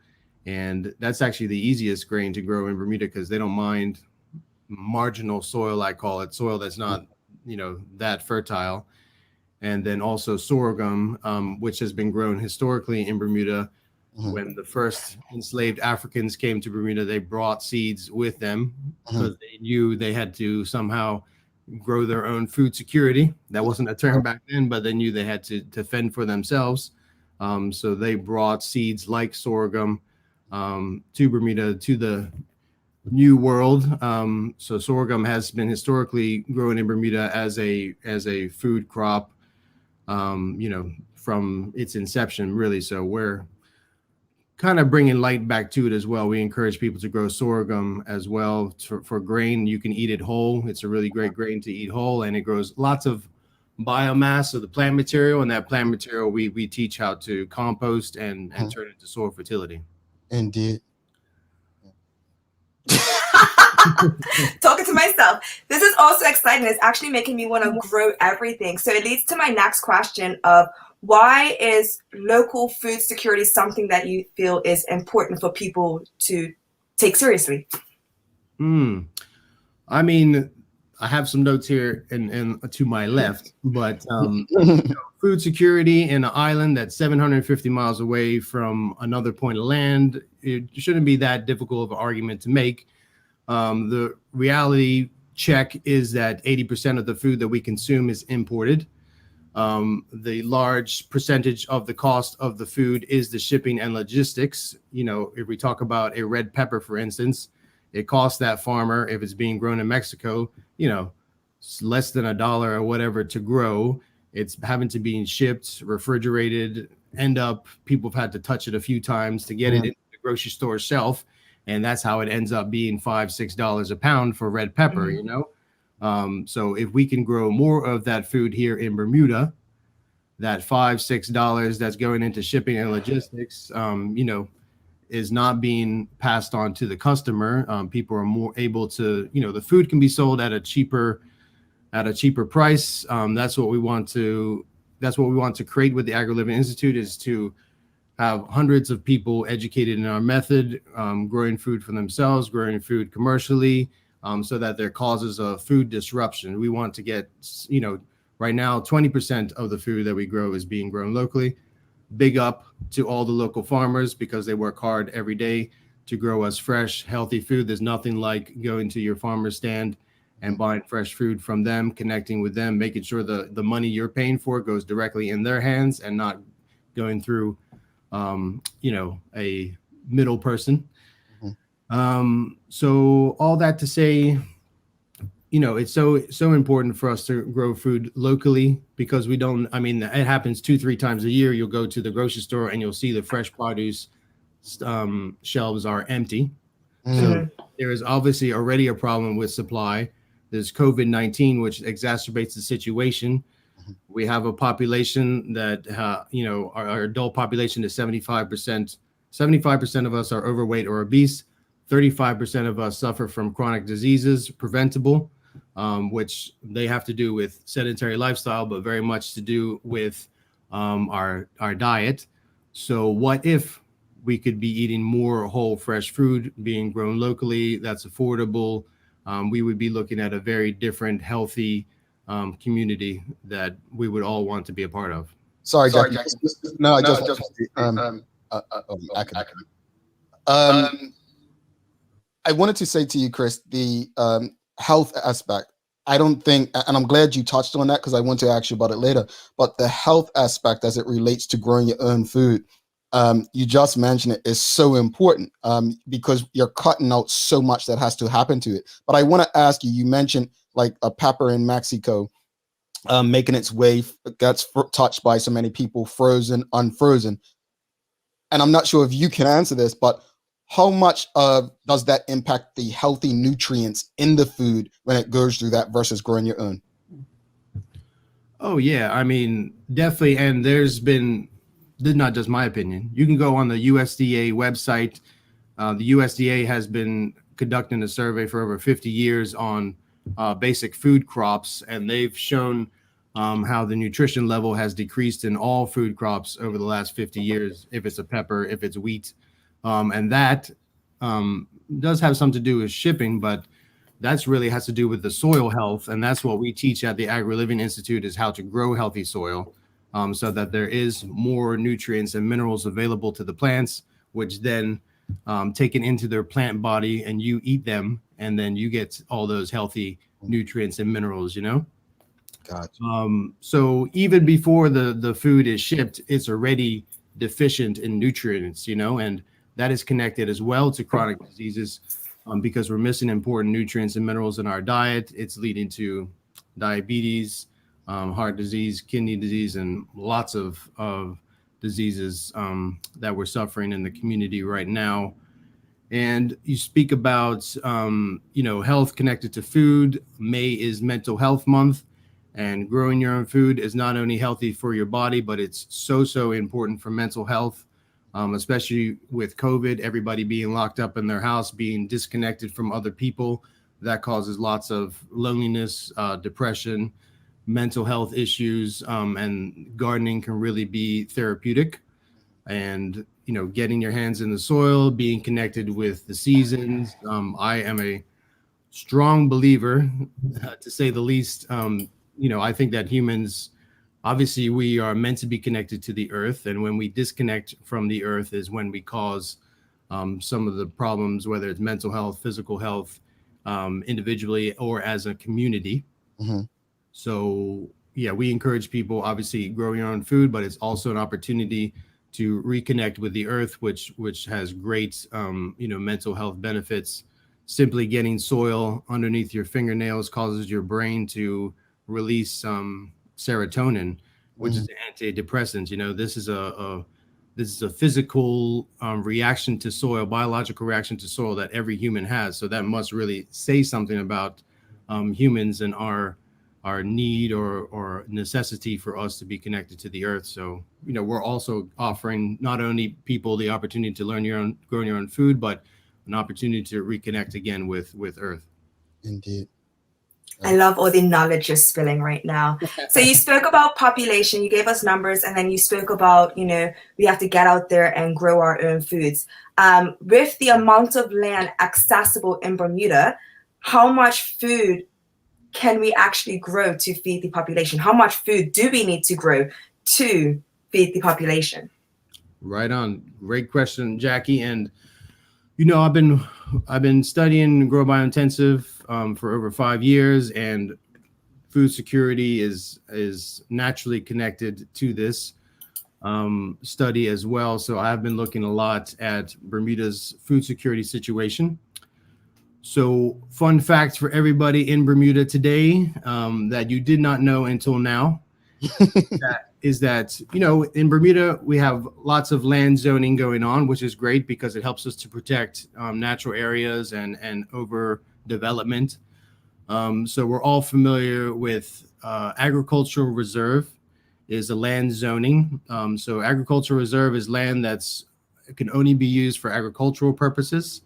And that's actually the easiest grain to grow in Bermuda because they don't mind marginal soil, I call it, soil that's not, that fertile. And then also sorghum, which has been grown historically in Bermuda. When the first enslaved Africans came to Bermuda, they brought seeds with them because they knew they had to somehow grow their own food security. That wasn't a term back then, but they knew they had to fend for themselves. So they brought seeds like sorghum to Bermuda, to the New World. So sorghum has been historically grown in Bermuda as a food crop, from its inception, really. So we're kind of bringing light back to it as well. We encourage people to grow sorghum as well for grain. You can eat it whole. It's a really great grain to eat whole, and it grows lots of biomass of the plant material. And that plant material we teach how to compost and turn it into soil fertility. Indeed. Talking to myself. This is also exciting. It's actually making me want to grow everything. So it leads to my next question of why is local food security something that you feel is important for people to take seriously? I mean, I have some notes here and to my left, but food security in an island that's 750 miles away from another point of land, it shouldn't be that difficult of an argument to make. The reality check is that 80% of the food that we consume is imported. The large percentage of the cost of the food is the shipping and logistics. If we talk about a red pepper, for instance, it costs that farmer, if it's being grown in Mexico, it's less than $1 or whatever to grow. It's having to be shipped, refrigerated, people have had to touch it a few times to get it into the grocery store shelf. And that's how it ends up being $5-6 a pound for red pepper, So if we can grow more of that food here in Bermuda, that $5-6 that's going into shipping and logistics, is not being passed on to the customer. People are more able to, the food can be sold at a cheaper price. That's what we want to create with the Agra Living Institute, is to have hundreds of people educated in our method, growing food for themselves, growing food commercially, so that there causes a food disruption. We want to get, right now, 20% of the food that we grow is being grown locally. Big up to all the local farmers because they work hard every day to grow us fresh, healthy food. There's nothing like going to your farmer's stand and buying fresh food from them, connecting with them, making sure the money you're paying for goes directly in their hands and not going through a middle person. So all that to say, it's so important for us to grow food locally because it happens 2-3 times a year. You'll go to the grocery store and you'll see the fresh produce shelves are empty. So there is obviously already a problem with supply. There's COVID-19, which exacerbates the situation. We have a population that, our adult population is 75%. 75% of us are overweight or obese. 35% of us suffer from chronic diseases, preventable, which they have to do with sedentary lifestyle, but very much to do with our diet. So what if we could be eating more whole, fresh food being grown locally that's affordable? We would be looking at a very different, healthy community that we would all want to be a part of. Sorry, Jackie. I wanted to say to you, Chris, the health aspect. I don't think, and I'm glad you touched on that because I want to ask you about it later, but the health aspect as it relates to growing your own food, you just mentioned it, is so important because you're cutting out so much that has to happen to it. But I want to ask you, you mentioned like a pepper in Mexico making its way, gets touched by so many people, frozen, unfrozen. And I'm not sure if you can answer this, but how much does that impact the healthy nutrients in the food when it goes through that versus growing your own? Oh, yeah. I mean, definitely. And there's been this is not just my opinion. You can go on the USDA website. The USDA has been conducting a survey for over 50 years on basic food crops, and they've shown how the nutrition level has decreased in all food crops over the last 50 years, if it's a pepper, if it's wheat. And that does have something to do with shipping, but that's really has to do with the soil health. And that's what we teach at the Agra Living Institute, is how to grow healthy soil so that there is more nutrients and minerals available to the plants, which then taken into their plant body, and you eat them, and then you get all those healthy nutrients and minerals, you know? Gotcha. So even before the food is shipped, it's already deficient in nutrients, you know, and that is connected as well to chronic diseases because we're missing important nutrients and minerals in our diet. It's leading to diabetes, heart disease, kidney disease, and lots of diseases that we're suffering in the community right now. And you speak about, health connected to food. May is Mental Health Month, and growing your own food is not only healthy for your body, but it's so important for mental health, especially with COVID, everybody being locked up in their house, being disconnected from other people. That causes lots of loneliness, depression, mental health issues, and gardening can really be therapeutic. And getting your hands in the soil, being connected with the seasons. I am a strong believer, to say the least. I think that humans, obviously, we are meant to be connected to the earth. And when we disconnect from the earth is when we cause some of the problems, whether it's mental health, physical health, individually or as a community. Mm-hmm. So, yeah, we encourage people, obviously, grow your own food, but it's also an opportunity to reconnect with the earth, which has great, mental health benefits. Simply getting soil underneath your fingernails causes your brain to release serotonin, which is an antidepressant. This is a physical reaction to soil, biological reaction to soil that every human has. So that must really say something about humans and our need or necessity for us to be connected to the earth. So, we're also offering not only people the opportunity to learn growing your own food, but an opportunity to reconnect again with earth. Indeed. I love all the knowledge you're spilling right now. So you spoke about population, you gave us numbers, and then you spoke about, we have to get out there and grow our own foods. With the amount of land accessible in Bermuda, how much food can we actually grow to feed the population? How much food do we need to grow to feed the population? Right on. Great question, Jackie. And I've been studying grow biointensive for over 5 years, and food security is naturally connected to this study as well. So I've been looking a lot at Bermuda's food security situation. So, fun fact for everybody in Bermuda today that you did not know until now is that, in Bermuda, we have lots of land zoning going on, which is great because it helps us to protect natural areas and overdevelopment. So we're all familiar with agricultural reserve is a land zoning. So agricultural reserve is land it can only be used for agricultural purposes.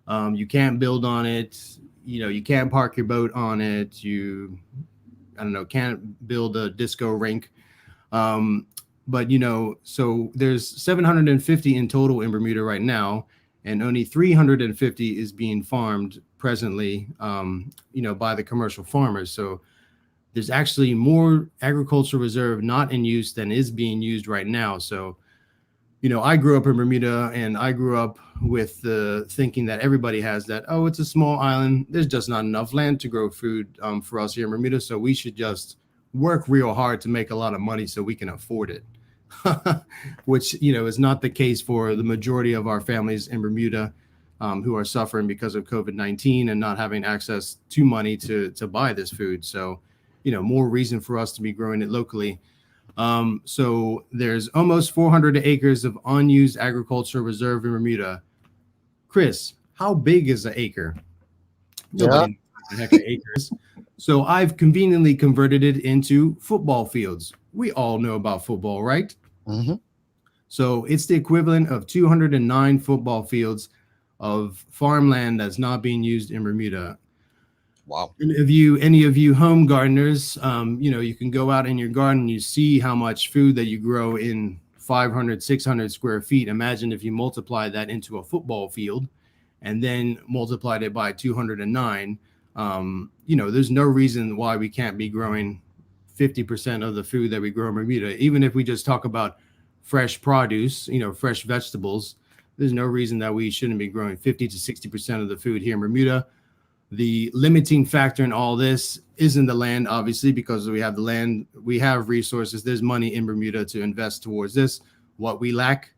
You can't build on it. You can't park your boat on it. Can't build a disco rink. But so there's 750 in total in Bermuda right now, and only 350 is being farmed presently, by the commercial farmers. So there's actually more agricultural reserve not in use than is being used right now. So, I grew up in Bermuda, and I grew up with the thinking that everybody has that, it's a small island. There's just not enough land to grow food for us here in Bermuda. So we should just work real hard to make a lot of money so we can afford it, which, is not the case for the majority of our families in Bermuda who are suffering because of COVID-19 and not having access to money to buy this food. So, more reason for us to be growing it locally. So there's almost 400 acres of unused agricultural reserve in Bermuda. Chris, how big is an acre? Nobody knows what the heck an acre is. So I've conveniently converted it into football fields. We all know about football, right? Mm-hmm. So it's the equivalent of 209 football fields of farmland that's not being used in Bermuda. Wow. Any of you home gardeners, you can go out in your garden, you see how much food that you grow in 500, 600 square feet. Imagine if you multiply that into a football field and then multiplied it by 209. There's no reason why we can't be growing 50% of the food that we grow in Bermuda. Even if we just talk about fresh produce, fresh vegetables, there's no reason that we shouldn't be growing 50 to 60% of the food here in Bermuda. The limiting factor in all this isn't the land, obviously, because we have the land, we have resources, there's money in Bermuda to invest towards this. What we lack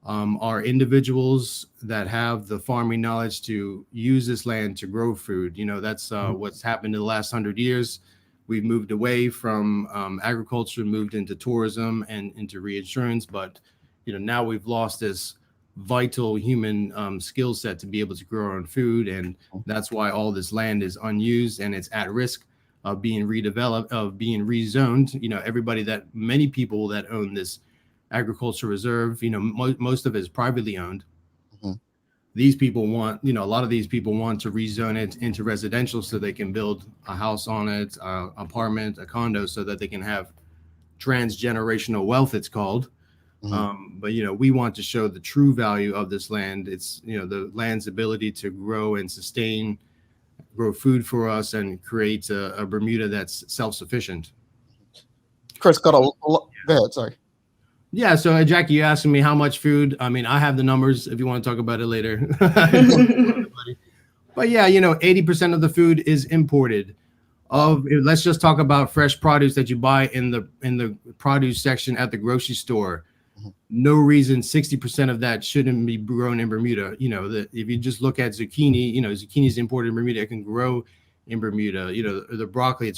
are individuals that have the farming knowledge to use this land to grow food. That's what's happened in the last 100 years. We've moved away from agriculture, moved into tourism and into reinsurance, but now we've lost this vital human skill set to be able to grow our own food, and that's why all this land is unused and it's at risk of being redeveloped, of being rezoned. Many people that own this agriculture reserve, most of it is privately owned. These people want, a lot of these people want to rezone it into residential so they can build a house on it, apartment, a condo, so that they can have transgenerational wealth, it's called. But we want to show the true value of this land. It's the land's ability to grow and grow food for us and create a Bermuda that's self-sufficient. Chris got go ahead, sorry. Yeah, so Jackie, you asking me how much food. I mean, I have the numbers if you want to talk about it later. But yeah, 80% of the food is imported. Let's just talk about fresh produce that you buy in the produce section at the grocery store. No reason 60% of that shouldn't be grown in Bermuda. If you just look at zucchini, zucchini is imported in Bermuda. It can grow in Bermuda. The broccoli.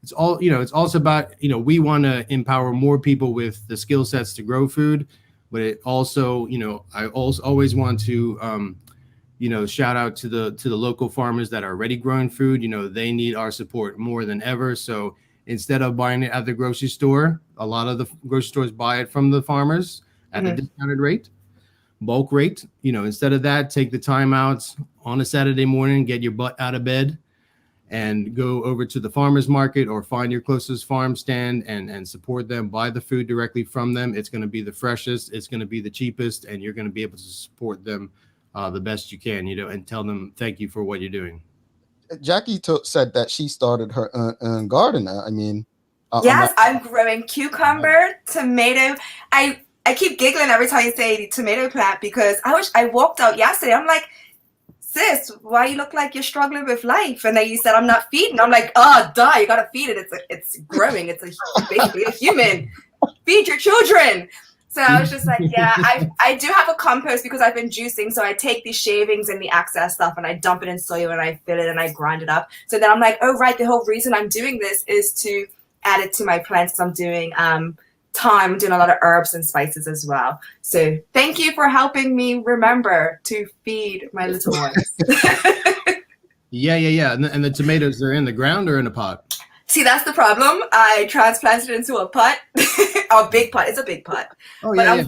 It's also about, we want to empower more people with the skill sets to grow food, but it also, I also always want to, shout out to the local farmers that are already growing food. They need our support more than ever. So instead of buying it at the grocery store, a lot of the grocery stores buy it from the farmers at a discounted rate, bulk rate. Instead of that, take the time out on a Saturday morning, get your butt out of bed and go over to the farmer's market or find your closest farm stand and support them, buy the food directly from them. It's going to be the freshest, it's going to be the cheapest, and you're going to be able to support them the best you can, and tell them thank you for what you're doing. Jackie said that she started her own garden. I mean, yes, I'm growing cucumber, tomato. I keep giggling every time you say the tomato plant because I walked out yesterday. I'm like, sis, why you look like you're struggling with life? And then you said I'm not feeding. I'm like, oh, duh, you gotta feed it. It's growing. It's basically a human. Feed your children. So I was just like, yeah, I do have a compost because I've been juicing. So I take these shavings and the excess stuff and I dump it in soil and I fill it and I grind it up. So then I'm like, oh, right, the whole reason I'm doing this is to add it to my plants. I'm doing thyme, doing a lot of herbs and spices as well. So thank you for helping me remember to feed my little ones. Yeah. And the tomatoes, they're in the ground or in a pot? See, that's the problem. I transplanted it into a pot, a big pot. It's a big pot. Oh, but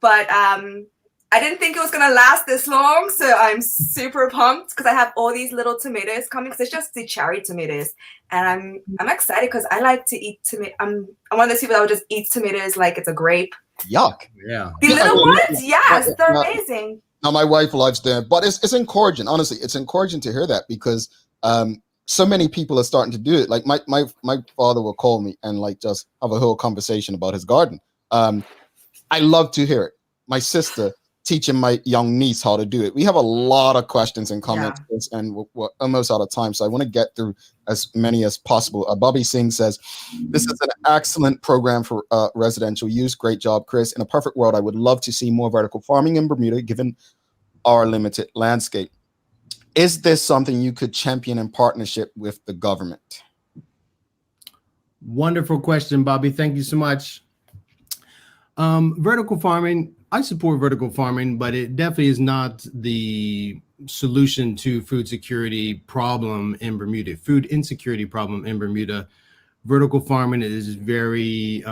but I didn't think it was going to last this long. So I'm super pumped because I have all these little tomatoes coming because it's just the cherry tomatoes. And I'm excited because I like to eat tomato. I'm one of those people that would just eat tomatoes like it's a grape. Yuck. Yeah. The little ones, yes, they're amazing. Now my wife loves them, but it's encouraging. Honestly, it's encouraging to hear that because so many people are starting to do it. Like my father will call me and like just have a whole conversation about his garden. I love to hear it. My sister teaching my young niece how to do it. We have a lot of questions and comments, and we're almost out of time, so I want to get through as many as possible. Bobby Singh says, this is an excellent program for residential use. Great job, Chris. In a perfect world, I would love to see more vertical farming in Bermuda, given our limited landscape. Is this something you could champion in partnership with the government? Wonderful question, Bobby. Thank you so much. Vertical farming, I support vertical farming, but it definitely is not the solution to food security problem in Bermuda, food insecurity problem in Bermuda. Vertical farming is very,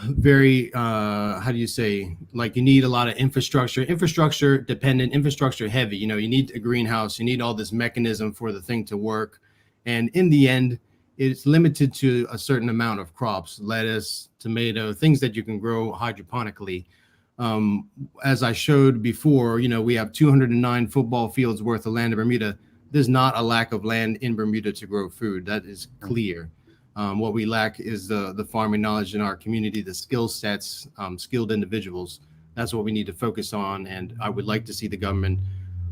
very how do you say, like, you need a lot of infrastructure dependent, infrastructure heavy. You need a greenhouse, you need all this mechanism for the thing to work, and in the end it's limited to a certain amount of crops: lettuce, tomato, things that you can grow hydroponically. As I showed before, we have 209 football fields worth of land in Bermuda. There's not a lack of land in Bermuda to grow food. That is clear. What we lack is the farming knowledge in our community, the skill sets, skilled individuals. That's what we need to focus on. And I would like to see the government,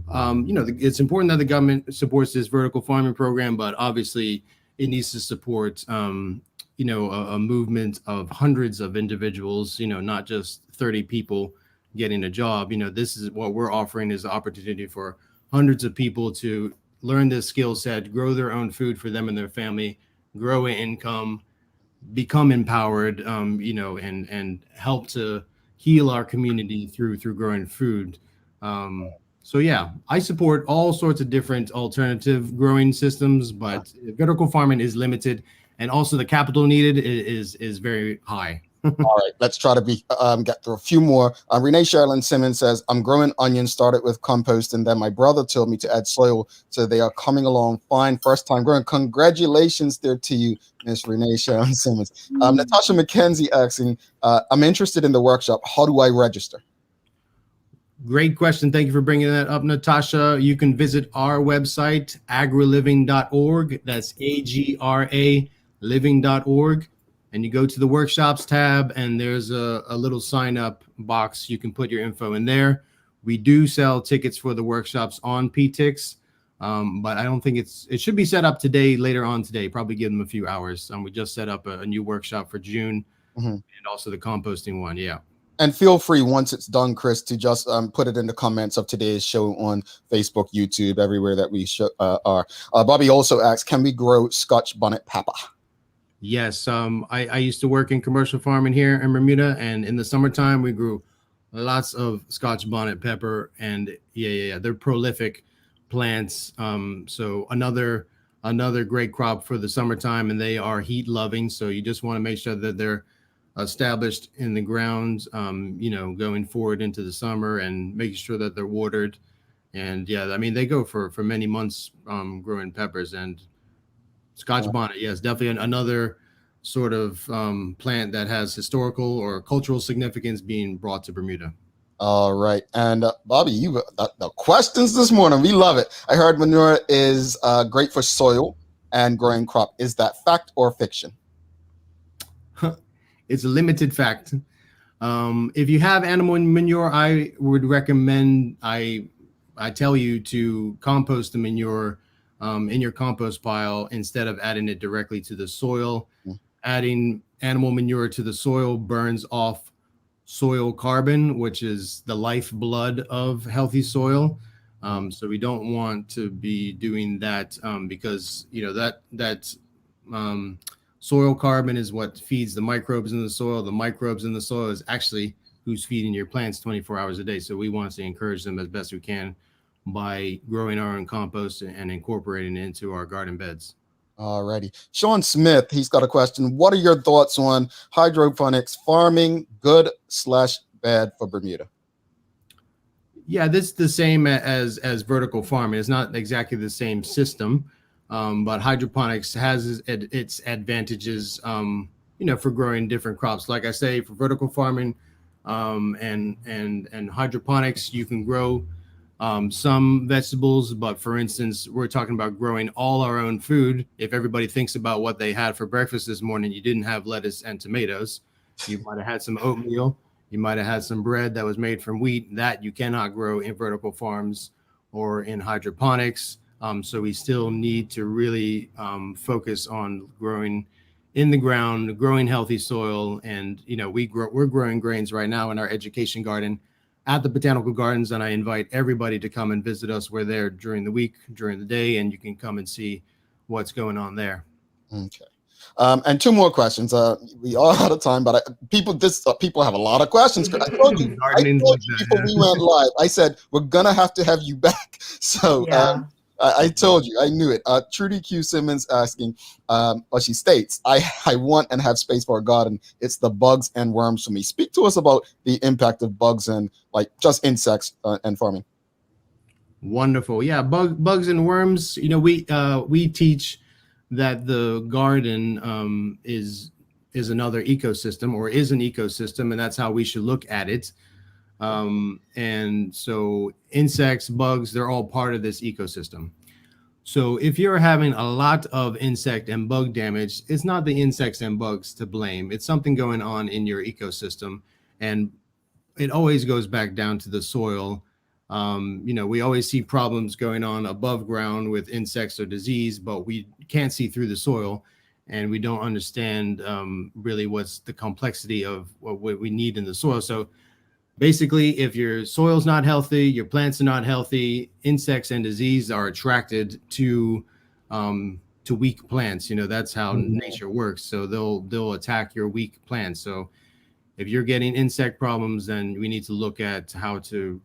it's important that the government supports this vertical farming program, but obviously it needs to support, a movement of hundreds of individuals, not just 30 people getting a job. This is what we're offering, is the opportunity for hundreds of people to learn this skill set, grow their own food for them and their family, grow an income, become empowered, and help to heal our community through growing food. So yeah, I support all sorts of different alternative growing systems, but vertical farming is limited, and also the capital needed is very high. All right, let's try to get through a few more. Renee Sherilyn Simmons says, I'm growing onions, started with compost, and then my brother told me to add soil, so they are coming along fine. First time growing. Congratulations there to you, Miss Renee Sherilyn Simmons. Natasha McKenzie asking, I'm interested in the workshop. How do I register? Great question. Thank you for bringing that up, Natasha. You can visit our website, agraliving.org. That's AGRA living.org. And you go to the workshops tab, and there's a little sign up box. You can put your info in there. We do sell tickets for the workshops on PTix, but I don't think it should be set up today, later on today, probably give them a few hours. We just set up a new workshop for June, and also the composting one. Yeah. And feel free, once it's done, Chris, to just put it in the comments of today's show on Facebook, YouTube, everywhere that we are. Bobby also asks, can we grow Scotch bonnet pepper? Yes, I used to work in commercial farming here in Bermuda, and in the summertime we grew lots of Scotch bonnet pepper, and they're prolific plants. So another great crop for the summertime, and they are heat loving. So you just want to make sure that they're established in the ground, going forward into the summer, and making sure that they're watered. And they go for many months growing peppers. And Scotch bonnet, yes, definitely another sort of plant that has historical or cultural significance being brought to Bermuda. All right. And Bobby, you the questions this morning, we love it. I heard manure is great for soil and growing crop. Is that fact or fiction? It's a limited fact. If you have animal manure, I would recommend, I tell you to compost the manure in your compost pile instead of adding it directly to the soil. Adding animal manure to the soil burns off soil carbon, which is the lifeblood of healthy soil. So we don't want to be doing that because that soil carbon is what feeds the microbes in the soil. The microbes in the soil is actually who's feeding your plants 24 hours a day. So we want to encourage them as best we can by growing our own compost and incorporating it into our garden beds. Alrighty. Sean Smith, he's got a question. What are your thoughts on hydroponics farming, good/bad for Bermuda? Yeah, this is the same as vertical farming. It's not exactly the same system, but hydroponics has its advantages, for growing different crops. Like I say, for vertical farming and hydroponics, you can grow some vegetables, but for instance, we're talking about growing all our own food. If everybody thinks about what they had for breakfast this morning, you didn't have lettuce and tomatoes. You might have had some oatmeal. You might have had some bread that was made from wheat. That you cannot grow in vertical farms or in hydroponics. So we still need to really focus on growing in the ground, growing healthy soil. And, we're growing grains right now in our education garden at the Botanical Gardens, and I invite everybody to come and visit us. We're there during the week, during the day, and you can come and see what's going on there. Okay. And two more questions. We are out of time, but people have a lot of questions. I told you before we went live, I said, we're going to have you back. So I told you, I knew it. Trudy Q Simmons asking, or she states, I want and have space for a garden. It's the bugs and worms for me. Speak to us about the impact of bugs and like just insects and farming. Wonderful. Yeah, bugs and worms. You know, we teach that the garden is another ecosystem, or is an ecosystem, and that's how we should look at it. And so insects, bugs, they're all part of this ecosystem. So if you're having a lot of insect and bug damage, it's not the insects and bugs to blame. It's something going on in your ecosystem, and it always goes back down to the soil. You know, we always see problems going on above ground with insects or disease, but we can't see through the soil, and we don't understand really what's the complexity of what we need in the soil. So basically, if your soil's not healthy, your plants are not healthy, insects and disease are attracted to weak plants. You know, that's how nature works. So they'll attack your weak plants. So if you're getting insect problems, then we need to look at how to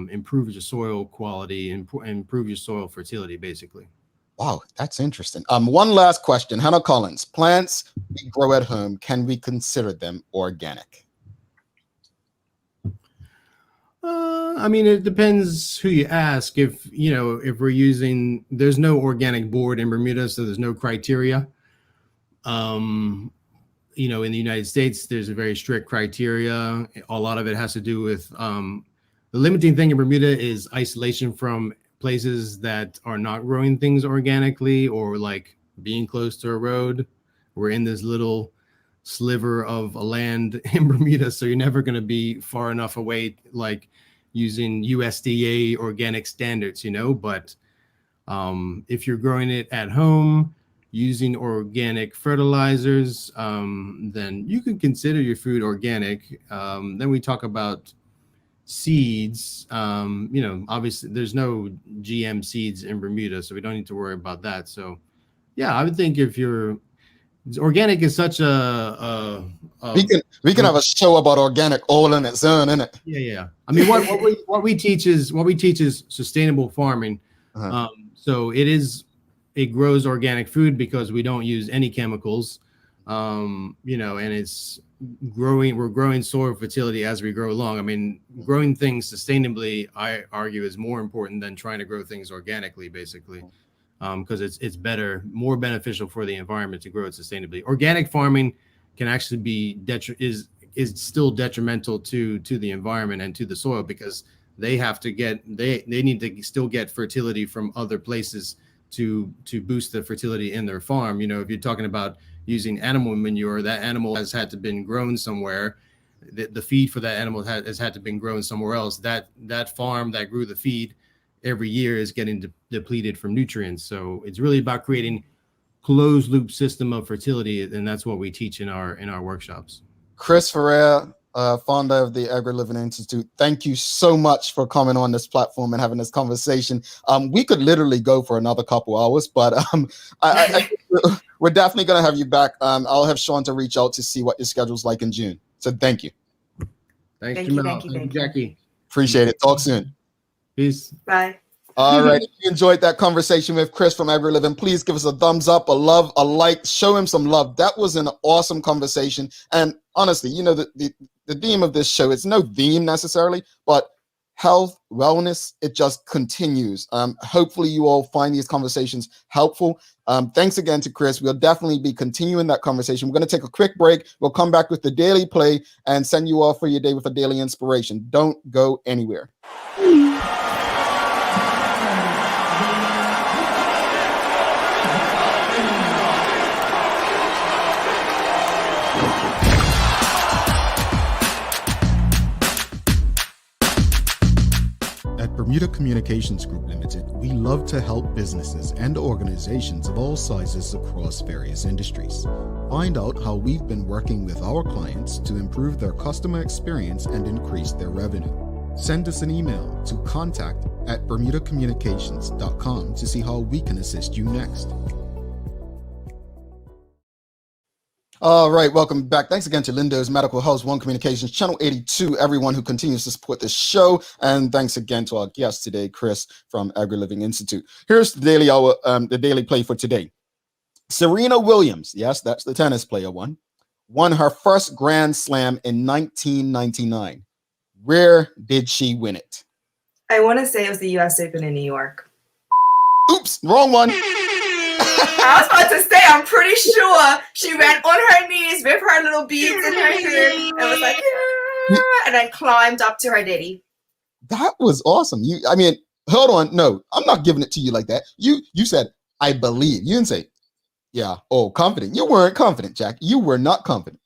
improve your soil quality and improve your soil fertility, basically. Wow, that's interesting. One last question. Hannah Collins, plants we grow at home, can we consider them organic? I mean, it depends who you ask. If we're using, there's no organic board in Bermuda, so there's no criteria. You know, in the United States, there's a very strict criteria. A lot of it has to do with the limiting thing in Bermuda is isolation from places that are not growing things organically, or like being close to a road. We're in this little sliver of a land in Bermuda, so you're never going to be far enough away, like using USDA organic standards, you know. But if you're growing it at home using organic fertilizers, then you can consider your food organic. Then we talk about seeds. You know, obviously there's no GM seeds in Bermuda, so we don't need to worry about that. So yeah, I would think if you're organic is such a we can have a show about organic all in its own, innit? Yeah. I mean, what we teach is sustainable farming. So it grows organic food because we don't use any chemicals. You know, and it's growing. We're growing soil fertility as we grow along. I mean, growing things sustainably, I argue, is more important than trying to grow things organically, basically. Because it's better, more beneficial for the environment to grow it sustainably. Organic farming can actually be is still detrimental to the environment and to the soil, because they have to they need to still get fertility from other places to boost the fertility in their farm. You know, if you're talking about using animal manure, that animal has had to been grown somewhere. The feed for that animal has had to been grown somewhere else. That farm that grew the feed every year is getting depleted from nutrients. So it's really about creating closed loop system of fertility, and that's what we teach in our workshops. Chris Faria, founder of the Agra Living Institute, thank you so much for coming on this platform and having this conversation. We could literally go for another couple hours, but we're definitely going to have you back. I'll have Sean to reach out to see what your schedule's like in June. So thank you. Thank you, Jackie. Appreciate it. Talk soon. Peace. Bye. All right. If you enjoyed that conversation with Chris from Agra Living, please give us a thumbs up, a love, a like, show him some love. That was an awesome conversation. And honestly, you know, the theme of this show, it's no theme necessarily, but health, wellness, it just continues. Hopefully you all find these conversations helpful. Thanks again to Chris. We'll definitely be continuing that conversation. We're going to take a quick break. We'll come back with the daily play and send you off for your day with a daily inspiration. Don't go anywhere. At Bermuda Communications Group Limited, we love to help businesses and organizations of all sizes across various industries. Find out how we've been working with our clients to improve their customer experience and increase their revenue. Send us an email to contact@bermudacommunications.com to see how we can assist you next. All right, welcome back. Thanks again to Lindo's Medical House One Communications, Channel 82, everyone who continues to support this show. And thanks again to our guest today, Chris from Agra Living Institute. Here's the daily hour, the daily play for today. Serena Williams, yes, that's the tennis player one, won her first Grand Slam in 1999. Where did she win it? I want to say it was the U.S. Open in New York. Oops, wrong one. I was about to say, I'm pretty sure she went on her knees with her little beads in her hair and was like, and then climbed up to her daddy. That was awesome. Hold on. No, I'm not giving it to you like that. You said, I believe. You didn't say, yeah, confident. You weren't confident, Jack. You were not confident.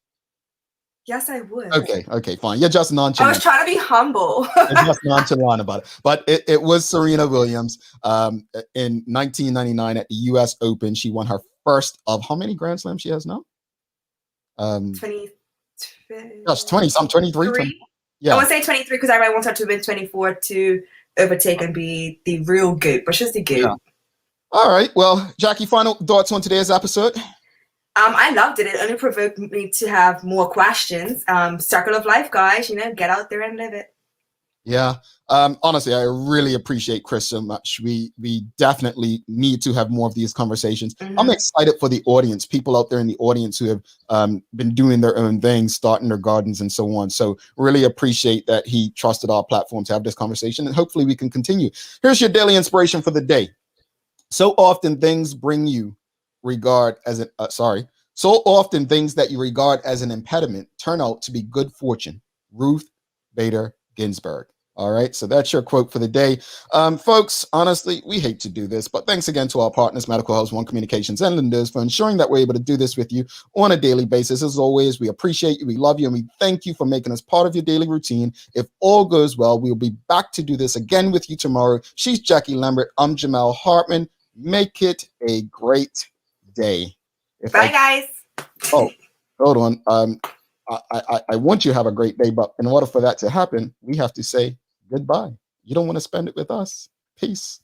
Yes, I would. Okay, fine. You're just nonchalant. I was trying to be humble. You're just nonchalant about it. But it was Serena Williams in 1999 at the U.S. Open. She won her first of how many Grand Slams she has now? 20. Just 20. I'm 23. 20, yeah. I want to say 23 because I want her to win 24 to overtake and be the real GOAT, but she's the GOAT. Yeah. All right. Well, Jackie, final thoughts on today's episode? I loved it. It only provoked me to have more questions. Circle of life, guys. Get out there and live it. Yeah. Honestly, I really appreciate Chris so much. We definitely need to have more of these conversations. Mm-hmm. I'm excited for the audience, people out there in the audience who have been doing their own things, starting their gardens and so on. So really appreciate that he trusted our platform to have this conversation, and hopefully we can continue. Here's your daily inspiration for the day. So often things bring you so often things that you regard as an impediment turn out to be good fortune. Ruth Bader Ginsburg. All right, so that's your quote for the day. Folks, honestly, we hate to do this, but thanks again to our partners, Medical House One Communications and Linda's, for ensuring that we're able to do this with you on a daily basis. As always, we appreciate you, we love you, and we thank you for making us part of your daily routine. If all goes well, we'll be back to do this again with you tomorrow. She's Jackie Lambert. I'm Jamal Hartman. Make it a great day. Bye, guys. Oh, hold on. I want you to have a great day, but in order for that to happen, we have to say goodbye. You don't want to spend it with us. Peace.